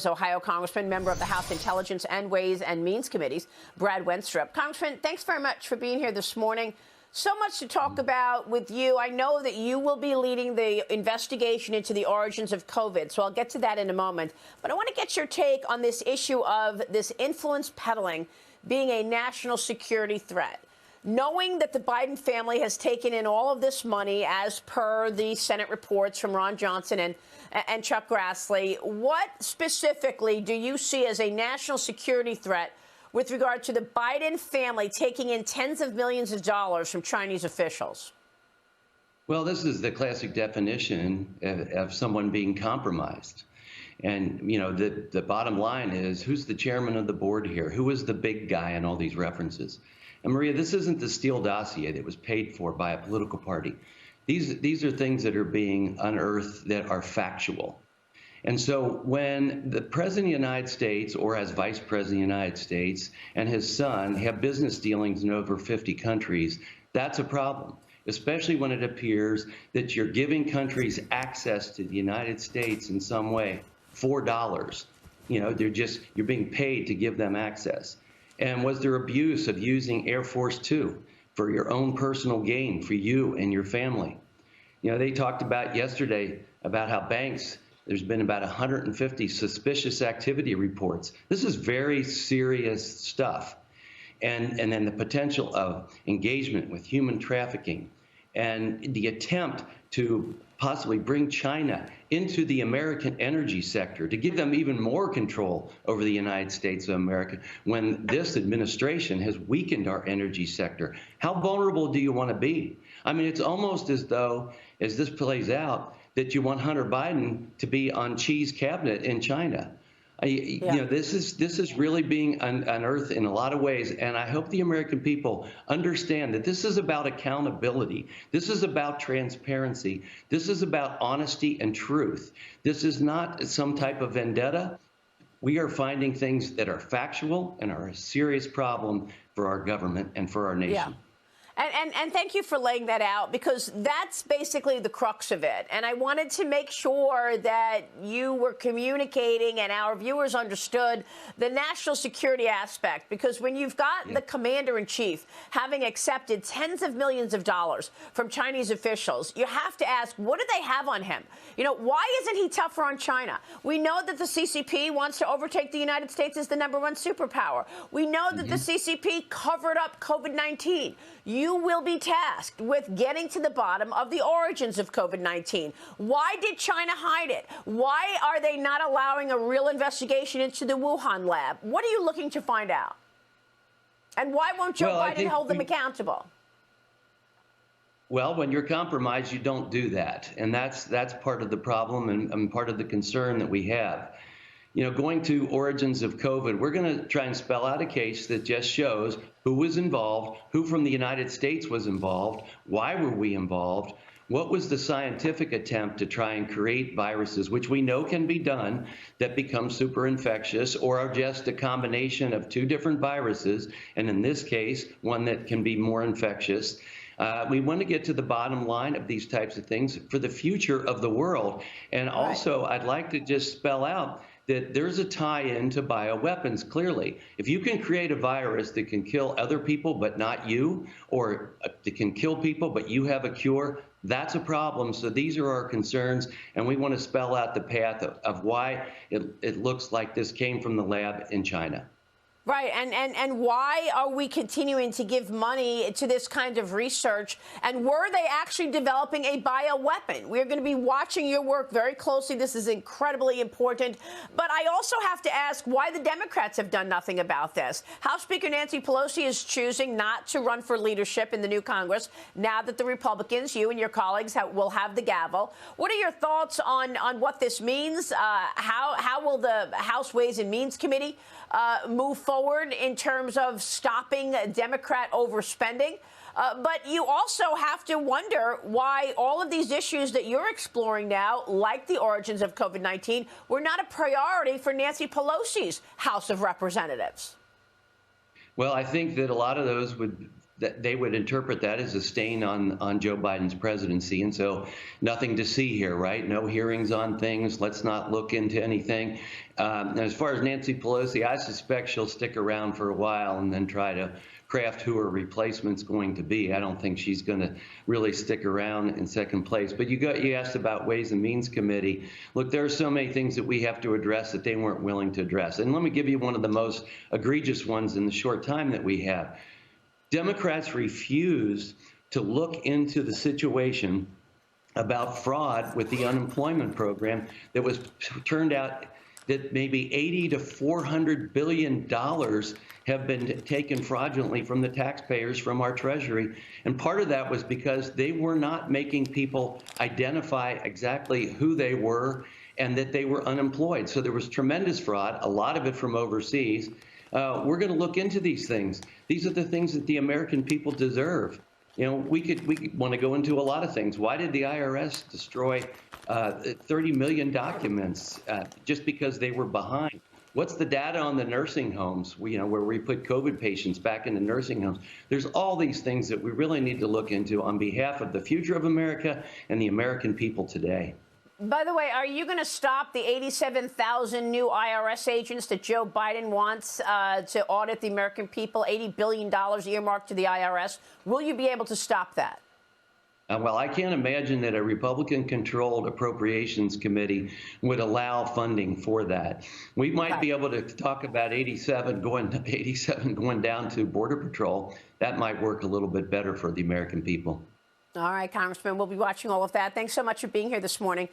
Ohio Congressman, member of the House Intelligence and Ways and Means Committees, Brad Wenstrup. Congressman, thanks very much for being here this morning. So much to talk about with you. I know that you will be leading the investigation into the origins of COVID, so I'll get to that in a moment. But I want to get your take on this issue of this influence peddling being a national security threat. Knowing that the Biden family has taken in all of this money, as per the Senate reports from Ron Johnson and Chuck Grassley, what specifically do you see as a national security threat with regard to the Biden family taking in tens of millions of dollars from Chinese officials? Well, this is the classic definition of someone being compromised. And, you know, the bottom line is, who's the chairman of the board here? Who is the big guy in all these references? And Maria, this isn't the Steele dossier that was paid for by a political party. These are things that are being unearthed that are factual. And so when the president of the United States, or as vice president of the United States, and his son have business dealings in over 50 countries, that's a problem, especially when it appears that you're giving countries access to the United States in some way, $4. You know, you're being paid to give them access. And was there abuse of using Air Force Two for your own personal gain, for you and your family? You know, they talked about yesterday about how banks, there's been about 150 suspicious activity reports. This is very serious stuff. And then the potential of engagement with human trafficking and the attempt to possibly bring China into the American energy sector to give them even more control over the United States of America when this administration has weakened our energy sector. How vulnerable do you want to be? I mean, it's almost as though, as this plays out, that you want Hunter Biden to be on Xi's cabinet in China. You know, this is really being unearthed in a lot of ways, and I hope the American people understand that this is about accountability. This is about transparency. This is about honesty and truth. This is not some type of vendetta. We are finding things that are factual and are a serious problem for our government and for our nation. Yeah. And thank you for laying that out, because that's basically the crux of it. And I wanted to make sure that you were communicating and our viewers understood the national security aspect, because when you've got the commander-in-chief having accepted tens of millions of dollars from Chinese officials, you have to ask, what do they have on him? You know, why isn't he tougher on China? We know that the CCP wants to overtake the United States as the #1 superpower. We know that the CCP covered up COVID-19. You will be tasked with getting to the bottom of the origins of COVID-19. Why did China hide it? Why are they not allowing a real investigation into the Wuhan lab? What are you looking to find out? And why won't Joe Biden hold them accountable? Well, when you're compromised, you don't do that. And that's part of the problem and part of the concern that we have. You know, going to origins of COVID, we're going to try and spell out a case that just shows who was involved, who from the United States was involved, why were we involved, what was the scientific attempt to try and create viruses, which we know can be done, that become super infectious or are just a combination of two different viruses, and in this case, one that can be more infectious. We want to get to the bottom line of these types of things for the future of the world. And also, I'd like to just spell out that there's a tie-in to bioweapons, clearly. If you can create a virus that can kill other people but not you, or that can kill people but you have a cure, that's a problem. So these are our concerns, and we want to spell out the path of why it looks like this came from the lab in China. Right. And why are we continuing to give money to this kind of research? And were they actually developing a bioweapon? We're going to be watching your work very closely. This is incredibly important. But I also have to ask why the Democrats have done nothing about this. House Speaker Nancy Pelosi is choosing not to run for leadership in the new Congress now that the Republicans, you and your colleagues, will have the gavel. What are your thoughts on what this means? How will the House Ways and Means Committee move forward in terms of stopping Democrat overspending? But you also have to wonder why all of these issues that you're exploring now, like the origins of COVID-19, were not a priority for Nancy Pelosi's House of Representatives. Well, I think that a lot of those would that they would interpret that as a stain on Joe Biden's presidency. And so nothing to see here, right? No hearings on things. Let's not look into anything. And as far as Nancy Pelosi, I suspect she'll stick around for a while and then try to craft who her replacement's going to be. I don't think she's going to really stick around in second place. But you asked about Ways and Means Committee. Look, there are so many things that we have to address that they weren't willing to address. And let me give you one of the most egregious ones in the short time that we have. Democrats refused to look into the situation about fraud with the unemployment program that was turned out that maybe $80 to $400 billion have been taken fraudulently from the taxpayers, from our Treasury. And part of that was because they were not making people identify exactly who they were and that they were unemployed. So there was tremendous fraud, a lot of it from overseas. We're going to look into these things. These are the things that the American people deserve. You know, we want to go into a lot of things. Why did the IRS destroy 30 million documents just because they were behind? What's the data on the nursing homes, where we put COVID patients back into nursing homes? There's all these things that we really need to look into on behalf of the future of America and the American people today. By the way, are you going to stop the 87,000 new IRS agents that Joe Biden wants to audit the American people, $80 billion earmarked to the IRS? Will you be able to stop that? Well, I can't imagine that a Republican-controlled appropriations committee would allow funding for that. We might be able to talk about 87 going down to Border Patrol. That might work a little bit better for the American people. All right, Congressman, we'll be watching all of that. Thanks so much for being here this morning.